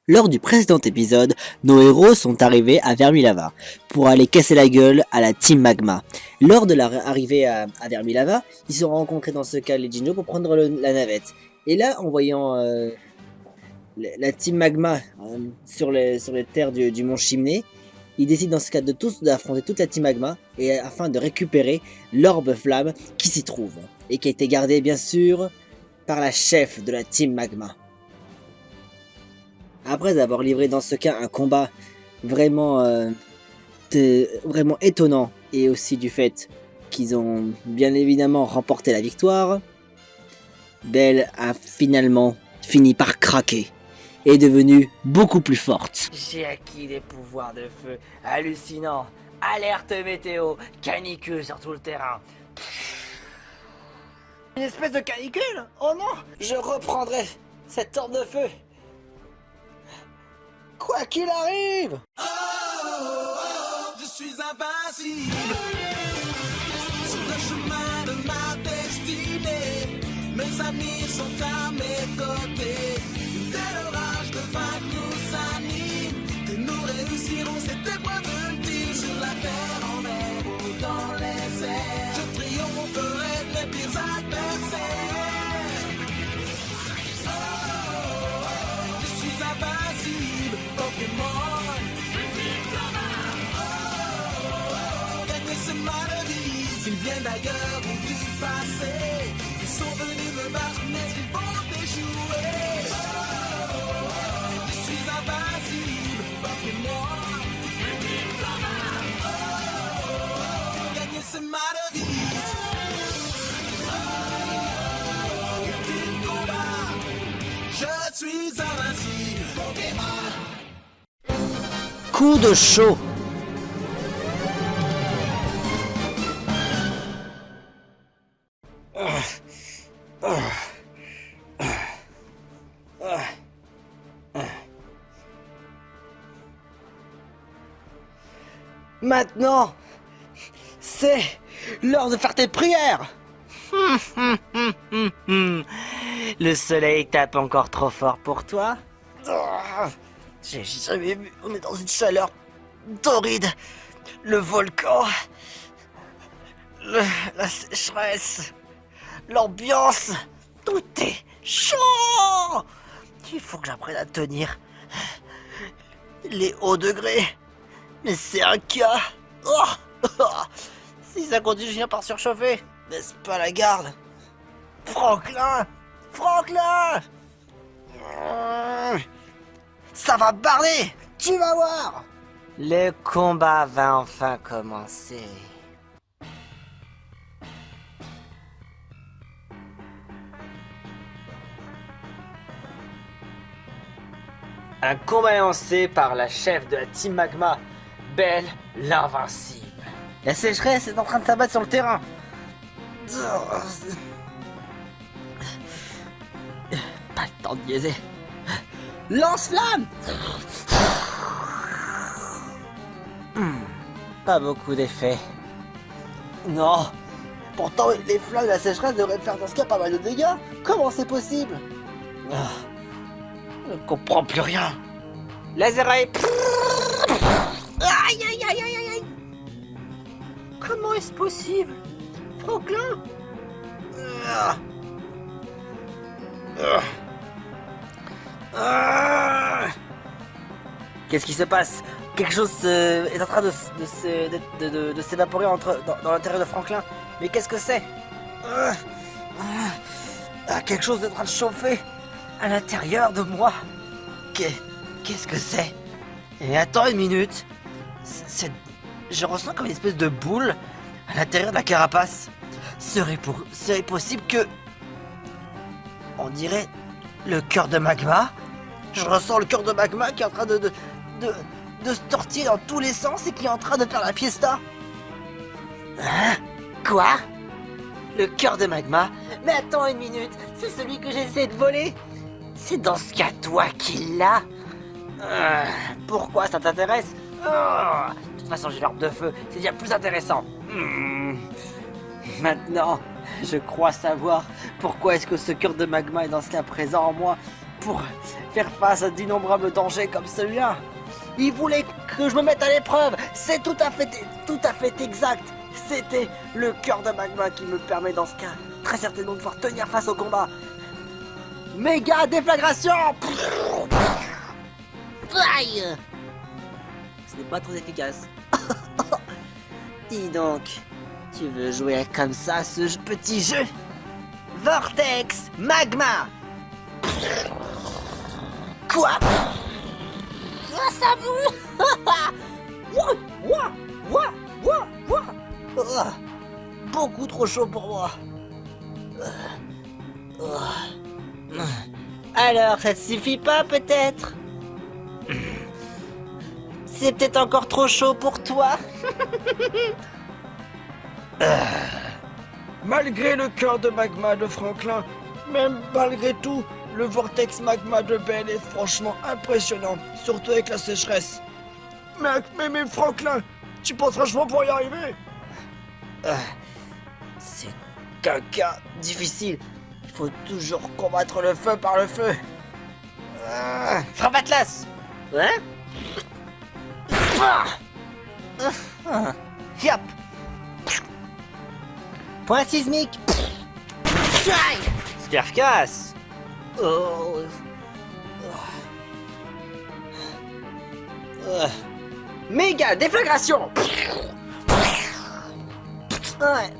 Lors du précédent épisode, nos héros sont arrivés à Vermilava pour aller casser la gueule à la Team Magma. Lors de leur arrivée à Vermilava, ils se sont rencontrés dans ce cas les Jinjo pour prendre la navette. Et là, en voyant la Team Magma sur les terres du mont Chimney, ils décident dans ce cas de tous d'affronter toute la Team Magma et afin de récupérer l'orbe flamme qui s'y trouve et qui a été gardée bien sûr par la chef de la Team Magma. Après avoir livré dans ce cas un combat vraiment étonnant et aussi du fait qu'ils ont bien évidemment remporté la victoire, Belle a finalement fini par craquer et est devenue beaucoup plus forte. J'ai acquis des pouvoirs de feu hallucinants. Alerte météo, canicule sur tout le terrain. Une espèce de canicule? Oh non! Je reprendrai cette orbe de feu. Quoi qu'il arrive! Oh, oh, oh, je suis invincible sur le chemin de ma destinée. Mes amis sont à mes côtés. Dès l'orage de vaincre nous anime. Que nous réussirons cette épreuve ultime sur la terre, en mer ou dans les airs. Je triompherai de mes pires adversaires. Oh, oh, oh, je suis invincible. Pokémon, gagner ce malheureux, ils viennent d'ailleurs ou du passé. Ils sont venus me battre, mais ils vont échouer. Je suis invincible, Pokémon. Gagner ce malheureux. Ultime combat, je suis invincible, Pokémon. Coup de chaud. Maintenant, c'est l'heure de faire tes prières. Le soleil tape encore trop fort pour toi. J'ai jamais vu, on est dans une chaleur torride. Le volcan, la sécheresse, l'ambiance, tout est chaud. Il faut que j'apprenne à tenir les hauts degrés. Mais c'est un cas. Si ça continue, je viens par surchauffer. N'est-ce pas la garde? Franklin, ça va barder. Tu vas voir. Le combat va enfin commencer. Un combat est lancé par la chef de la Team Magma, Belle l'Invincible. La sécheresse est en train de s'abattre sur le terrain. Pas le temps de niaiser. Lance-flamme! Pas beaucoup d'effet. Non. Pourtant, les flammes de la sécheresse devraient faire dans ce cas pas mal de dégâts. Comment c'est possible? Je ne comprends plus rien. Laser ray. Aïe aïe aïe aïe aïe. Comment est-ce possible? Franklin? Qu'est-ce qui se passe? Quelque chose est en train de s'évaporer dans l'intérieur de Franklin. Mais qu'est-ce que c'est? Quelque chose est en train de chauffer à l'intérieur de moi. Qu'est-ce que c'est? Et attends une minute. Je ressens comme une espèce de boule à l'intérieur de la carapace. Serait possible que... On dirait le cœur de magma. Je ressens le cœur de magma qui est en train de se tortiller dans tous les sens et qui est en train de faire la fiesta. Hein? Quoi? Le cœur de magma? Mais attends une minute, c'est celui que j'ai essayé de voler. C'est dans ce cas toi qui l'as. Pourquoi ça t'intéresse? De toute façon j'ai l'orbe de feu, c'est bien plus intéressant. Maintenant, je crois savoir pourquoi est-ce que ce cœur de magma est dans ce cas présent en moi. Pour faire face à d'innombrables dangers comme celui-là. Il voulait que je me mette à l'épreuve. C'est tout à fait exact. C'était le cœur de magma qui me permet dans ce cas très certainement de pouvoir tenir face au combat. Méga déflagration. Aïe! Ce n'est pas très efficace. Dis donc, tu veux jouer comme ça ce petit jeu? Vortex magma. Quoi? Ah, ça boue! Ah, beaucoup trop chaud pour moi. Alors, ça te suffit pas peut-être? C'est peut-être encore trop chaud pour toi. Malgré le cœur de magma de Franklin, même malgré tout, le vortex magma de Ben est franchement impressionnant, surtout avec la sécheresse. Mais Franklin, tu penses franchement pour y arriver? C'est qu'un cas difficile. Il faut toujours combattre le feu par le feu. Frappe Atlas. Ouais? Yap. Point sismique. Super efficace! Oh. Méga déflagration. Ouais.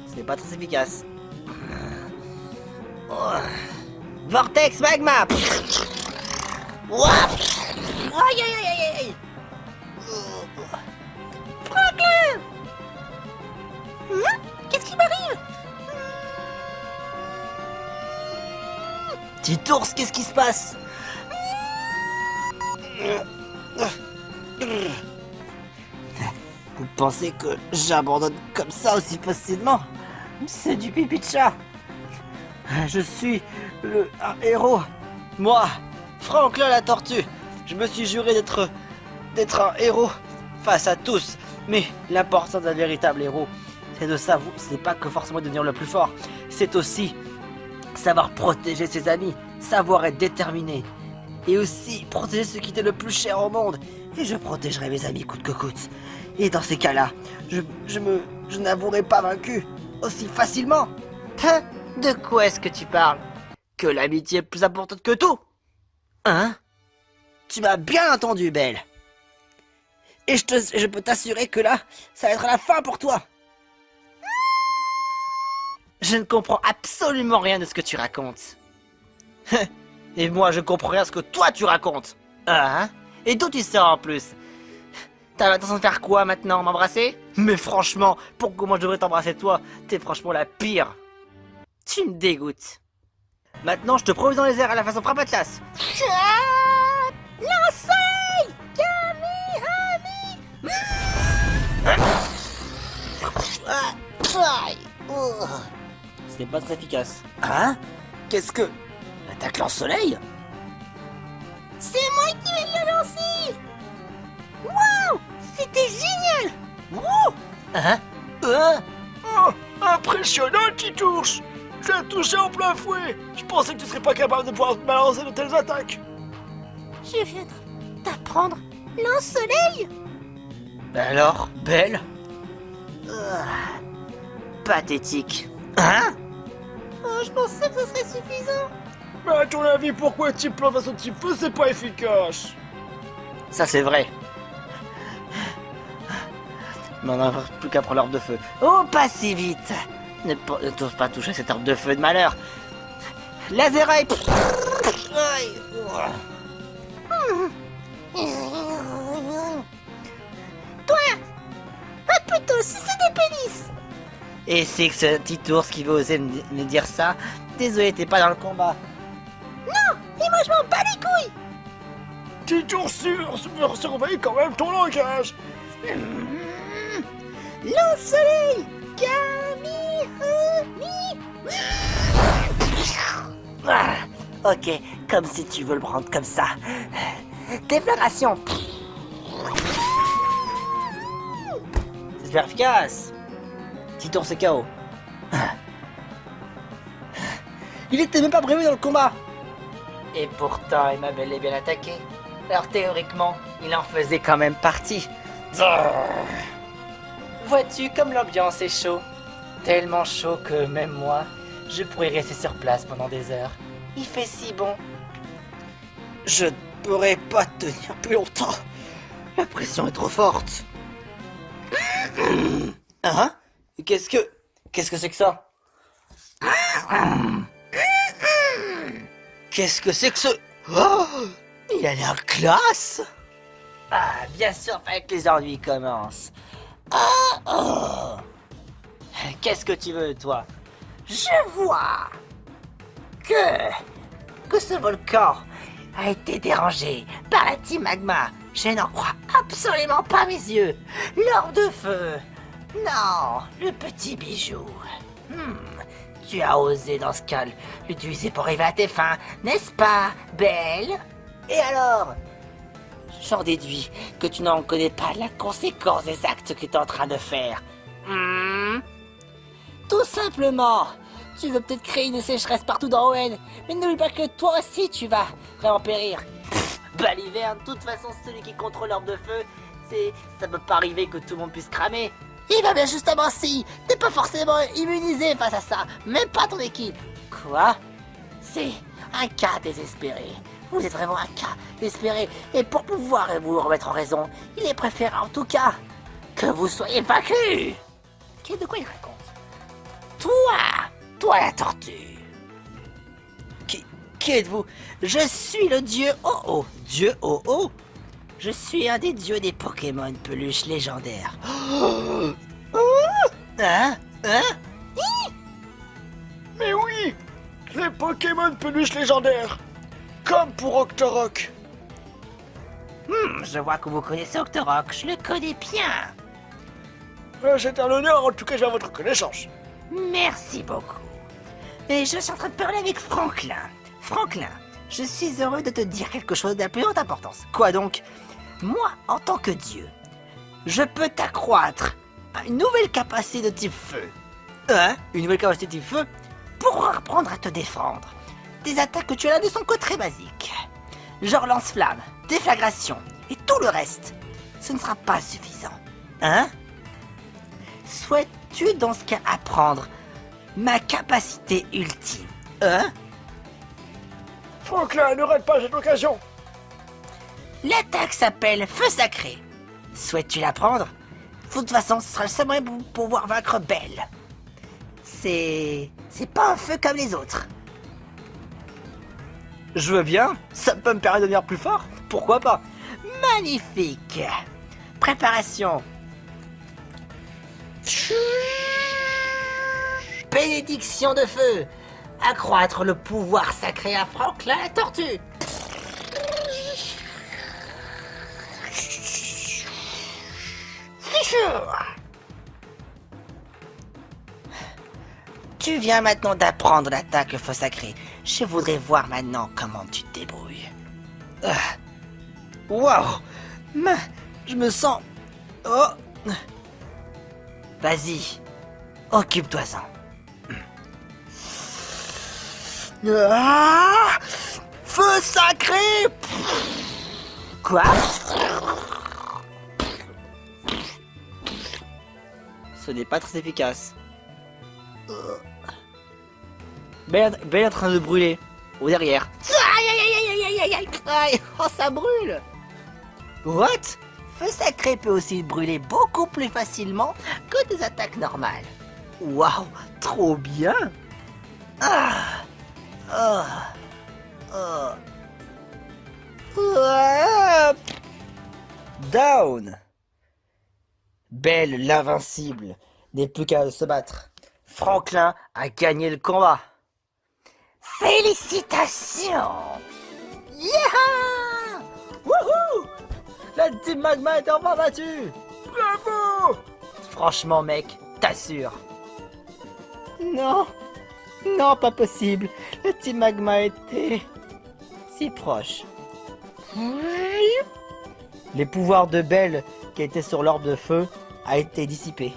Ce n'est pas très efficace. Vortex magma. Aïe aïe aïe aïe aïe! Qu'est-ce qui m'arrive? Petit ours, qu'est-ce qui se passe? Vous pensez que j'abandonne comme ça aussi facilement? C'est du pipi de chat. Je suis un héros. Moi, Franklin la tortue. Je me suis juré d'être un héros face à tous. Mais l'important d'un véritable héros, c'est de savoir, c'est pas que forcément devenir le plus fort. C'est aussi savoir protéger ses amis, savoir être déterminé. Et aussi protéger ce qui était le plus cher au monde. Et je protégerai mes amis coûte que coûte. Et dans ces cas-là, je n'avouerai pas vaincu aussi facilement. Hein? De quoi est-ce que tu parles? Que l'amitié est plus importante que tout. Hein? Tu m'as bien entendu, Belle. Et je peux t'assurer que là, ça va être la fin pour toi. Je ne comprends absolument rien de ce que tu racontes. Et moi, je comprends rien à ce que toi tu racontes. Hein? Et d'où tu sors en plus? T'as l'intention de faire quoi maintenant? M'embrasser? Mais franchement, pourquoi moi je devrais t'embrasser toi? T'es franchement la pire. Tu me dégoûtes. Maintenant, je te propose dans les airs à la façon frappe Atlas. Lancez! Ce n'est pas très efficace. Hein? Qu'est-ce que... Attaque lance-soleil? C'est moi qui vais le lancer! Waouh! C'était génial! Wow! Hein? Oh, impressionnant, petit ours! Tu as touché en plein fouet! Je pensais que tu serais pas capable de pouvoir balancer de telles attaques! Je viens d'apprendre lance-soleil! Alors, Belle? Pathétique. Hein? Oh, je pensais que ce serait suffisant. Mais à ton avis, pourquoi un type plan face au type feu, c'est pas efficace? Ça, c'est vrai. Mais on n'a plus qu'à prendre l'arbre de feu. Oh, pas si vite. Ne t'ose pas toucher cette arbre de feu de malheur. Laser eye. Toi! Ah plutôt, si c'est des pénis! Et c'est que ce petit ours qui veut oser me dire ça. Désolé, t'es pas dans le combat. Non! Et moi je m'en bats les couilles! Petit ours, surveille quand même ton langage. Lance-soleil! Ah, ok, comme si tu veux le prendre comme ça. Déflagration. C'est super efficace. Petit ours c'est KO. Il était même pas prévu dans le combat. Et pourtant, il m'a bel et bien attaqué. Alors théoriquement, il en faisait quand même partie. Vois-tu comme l'ambiance est chaud. Tellement chaud que même moi, je pourrais rester sur place pendant des heures. Il fait si bon. Je ne pourrais pas tenir plus longtemps. La pression est trop forte. Hein? Qu'est-ce que c'est que ça? Qu'est-ce que c'est que ce... Oh, il a l'air classe. Ah, bien sûr, fallait que les ennuis commencent. Oh. Qu'est-ce que tu veux, toi? Je vois que ce volcan a été dérangé par la Team Magma. Je n'en crois absolument pas mes yeux. L'orbe de feu. Non, le petit bijou. Tu as osé dans ce cas l'utiliser pour arriver à tes fins, n'est-ce pas, Belle? Et alors? J'en déduis que tu n'en connais pas la conséquence des actes que tu es en train de faire. Tout simplement, tu veux peut-être créer une sécheresse partout dans Owen, mais n'oublie pas que toi aussi tu vas vraiment périr. Baliverne, de toute façon, celui qui contrôle l'orbe de feu, ça peut pas arriver que tout le monde puisse cramer. Et bah bien justement si, t'es pas forcément immunisé face à ça, même pas ton équipe. Quoi? C'est un cas désespéré. Vous êtes vraiment un cas désespéré, et pour pouvoir vous remettre en raison, il est préférable en tout cas que vous soyez vaincu. De quoi il raconte? Toi la tortue. Qui êtes-vous? Je suis le dieu Oh-Oh. Dieu Oh-Oh? Je suis un des dieux des Pokémon peluches légendaires. Hein? Mais oui, les Pokémon peluches légendaires, comme pour Octorok. Je vois que vous connaissez Octorok, je le connais bien. C'est un honneur, en tout cas, j'ai votre connaissance. Merci beaucoup. Et je suis en train de parler avec Franklin. Franklin, je suis heureux de te dire quelque chose de la plus haute importance. Quoi donc? Moi, en tant que dieu, je peux t'accroître à une nouvelle capacité de type feu. Hein? Une nouvelle capacité de type feu? Pour apprendre à te défendre. Des attaques que tu as là ne sont que très basiques. Genre lance-flamme, déflagration et tout le reste. Ce ne sera pas suffisant. Hein? Souhaites-tu dans ce cas apprendre ma capacité ultime? Hein? Franklin, ne rate pas cette occasion. L'attaque s'appelle Feu Sacré. Souhaites-tu l'apprendre? De toute façon, ce sera le seul moyen pour pouvoir vaincre Belle. C'est pas un feu comme les autres. Je veux bien, ça peut me permettre de devenir plus fort. Pourquoi pas? Magnifique. Préparation. Bénédiction de feu. Accroître le pouvoir sacré à Franklin la tortue. Tu viens maintenant d'apprendre l'attaque feu sacré. Je voudrais voir maintenant comment tu te débrouilles. Waouh! Je me sens... Oh! Vas-y, occupe-toi-en. Ah! Feu sacré! Quoi? Ce n'est pas très efficace. Belle est en train de brûler. Au derrière. Aïe aïe aïe aïe aïe aïe aïe aïe. Oh, ça brûle. What? Feu sacré peut aussi brûler beaucoup plus facilement que des attaques normales. Waouh, trop bien. Down. Belle l'invincible n'est plus qu'à se battre. Franklin a gagné le combat. Félicitations! Yeah! Wouhou! La Team Magma est enfin battue! Bravo! Franchement, mec, t'assures. Non, non, pas possible. La Team Magma était si proche. Les pouvoirs de Belle qui étaient sur l'orbe de feu a été dissipé.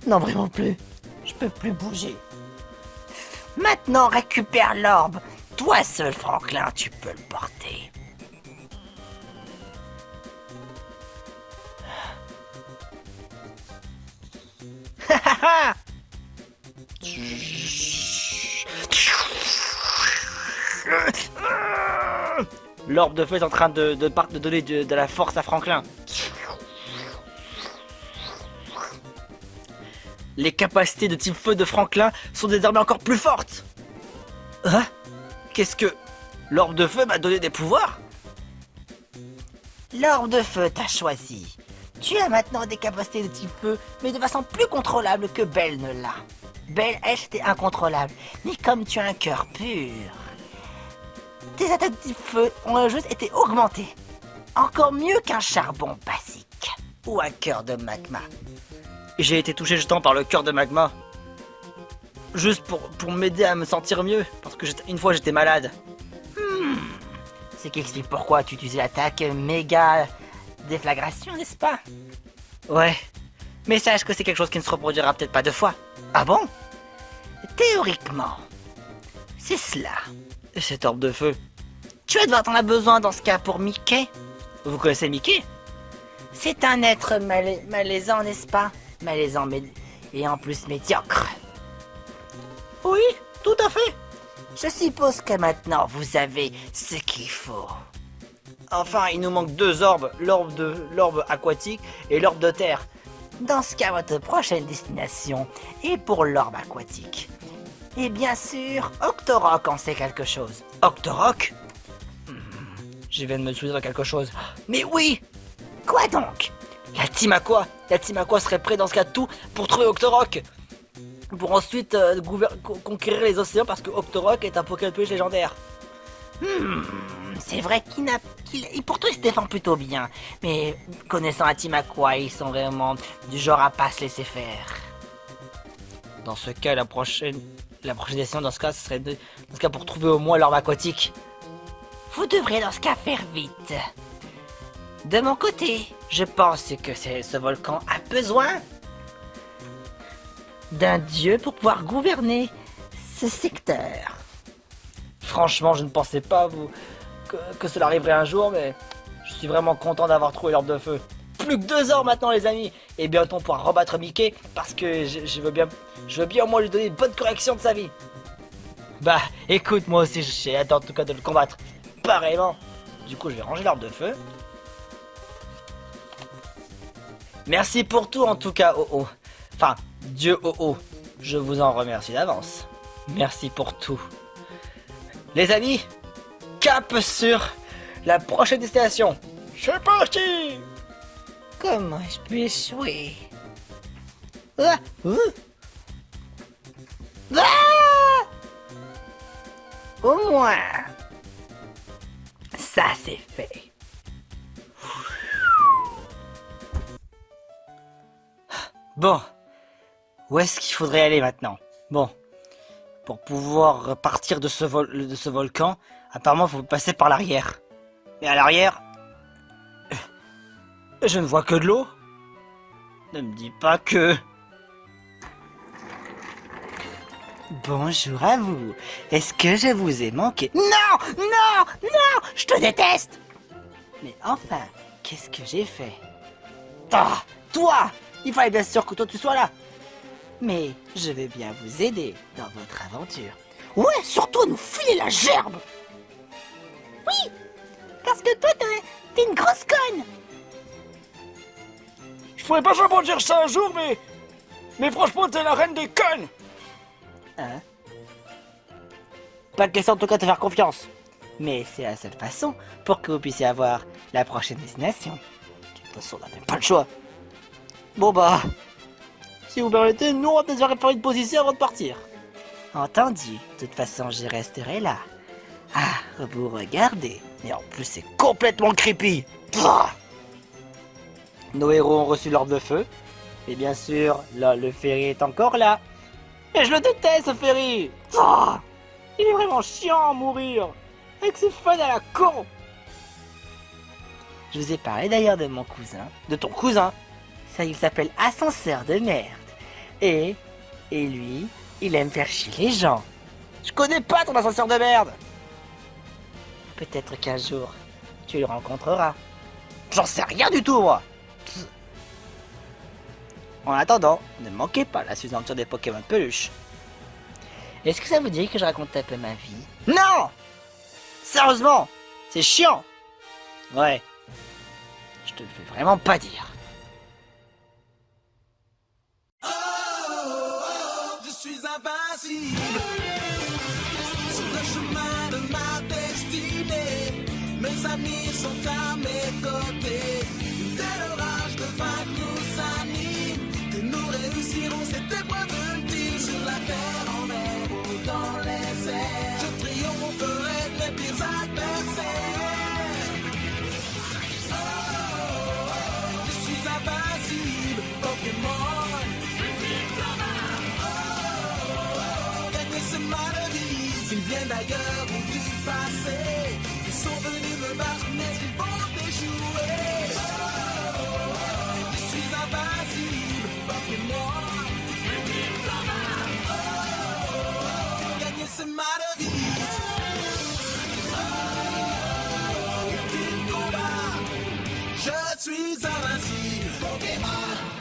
Non, vraiment plus. Je peux plus bouger. Maintenant, récupère l'orbe. Toi seul, Franklin, tu peux le porter. L'orbe de feu est en train de donner de la force à Franklin. Les capacités de type feu de Franklin sont désormais encore plus fortes. Hein? Qu'est-ce que... L'orbe de feu m'a donné des pouvoirs? L'orbe de feu t'a choisi. Tu as maintenant des capacités de type feu, mais de façon plus contrôlable que Belle ne l'a. Belle, elle, c'était incontrôlable. Mais comme tu as un cœur pur, tes attaques de type feu ont juste été augmentées. Encore mieux qu'un charbon basique. Ou un cœur de magma. J'ai été touché justement par le cœur de magma. Juste pour m'aider à me sentir mieux. Parce que une fois j'étais malade. C'est qui explique pourquoi tu utilisais l'attaque méga déflagration, n'est-ce pas? Ouais. Mais sache que c'est quelque chose qui ne se reproduira peut-être pas deux fois. Ah bon? Théoriquement. C'est cela. Cette orbe de feu. Tu vas devoir t'en as besoin dans ce cas pour Mickey. Vous connaissez Mickey? C'est un être malaisant, n'est-ce pas? Malaisant et en plus médiocre. Oui, tout à fait. Je suppose que maintenant vous avez ce qu'il faut. Enfin, il nous manque deux orbes, l'orbe aquatique et l'orbe de terre. Dans ce cas, votre prochaine destination est pour l'orbe aquatique. Et bien sûr, Octorok en sait quelque chose. Octorok? Je viens de me souvenir de quelque chose. Mais oui! Quoi donc? La Team Aqua serait prête dans ce cas de tout pour trouver Octorok. Pour ensuite conquérir les océans parce que Octorok est un Pokémon plus légendaire. C'est vrai pourtant il se défend plutôt bien. Mais connaissant la Team Aqua, ils sont vraiment du genre à pas se laisser faire. Dans ce cas, la prochaine destination dans ce cas, ce serait pour trouver au moins l'orbe aquatique. Vous devrez dans ce cas faire vite. De mon côté, je pense que ce volcan a besoin d'un dieu pour pouvoir gouverner ce secteur. Franchement, je ne pensais pas que cela arriverait un jour, mais je suis vraiment content d'avoir trouvé l'orbe de feu. Plus que 2 heures maintenant, les amis, et bientôt on pourra rebattre Mickey parce que je veux bien au moins lui donner une bonne correction de sa vie. Bah, écoute, moi aussi j'ai hâte en tout cas de le combattre. Pareillement. Du coup, je vais ranger l'orbe de feu. Merci pour tout en tout cas, Oh-Oh. Enfin, Dieu Oh-Oh. Je vous en remercie d'avance. Merci pour tout. Les amis, cap sur la prochaine destination. C'est parti! Comment je peux échouer? Ah! Ah! Au moins, ça c'est fait. Bon, où est-ce qu'il faudrait aller maintenant? Bon, pour pouvoir repartir de ce volcan, apparemment il faut passer par l'arrière. Mais à l'arrière, je ne vois que de l'eau. Ne me dis pas que... Bonjour à vous. Est-ce que je vous ai manqué? Non! Non! Non! Je te déteste! Mais enfin, qu'est-ce que j'ai fait? Ah! Toi! Il fallait bien sûr que toi tu sois là. Mais je vais bien vous aider dans votre aventure. Ouais, surtout nous filer la gerbe! Oui! Parce que toi t'es une grosse conne! Je pourrais pas vraiment dire ça un jour, mais franchement, t'es la reine des connes! Hein? Pas de question en tout cas de te faire confiance. Mais c'est la seule façon pour que vous puissiez avoir la prochaine destination. De toute façon, on n'a même pas le choix. Bon bah, si vous permettez, nous on va peut-être faire une position avant de partir. Entendu, de toute façon je resterai là. Ah, vous regardez. Mais en plus c'est complètement creepy. Pouah. Nos héros ont reçu l'orbe de feu. Et bien sûr, là, le ferry est encore là. Mais je le déteste ce ferry. Pouah. Il est vraiment chiant à mourir. Avec ses fans à la con. Je vous ai parlé d'ailleurs de mon cousin. De ton cousin. Ça, il s'appelle Ascenseur de merde. Et lui, il aime faire chier les gens. Je connais pas ton ascenseur de merde. Peut-être qu'un jour, tu le rencontreras. J'en sais rien du tout, moi. Psst. En attendant, ne manquez pas la suite des Pokémon peluche. Est-ce que ça vous dirait que je raconte un peu ma vie? Non! Sérieusement, c'est chiant. Ouais. Je te le fais vraiment pas dire. Je suis invincible sur le chemin de ma destinée. Mes amis sont à mes côtés. Dès l'orage de vaincre nous anime. Que nous réussirons cette épreuve ultime sur la terre, en mer ou dans les airs. Je triompherai de mes pires adversaires. Je suis invincible, Pokémon. Gagner ce mal de vie, ils viennent d'ailleurs ou du passé. Ils sont venus me battre, mais ils vont échouer. Je suis invincible, Pokémon. Gagner ce mal de vie. Ultime combat, je suis invincible, Pokémon.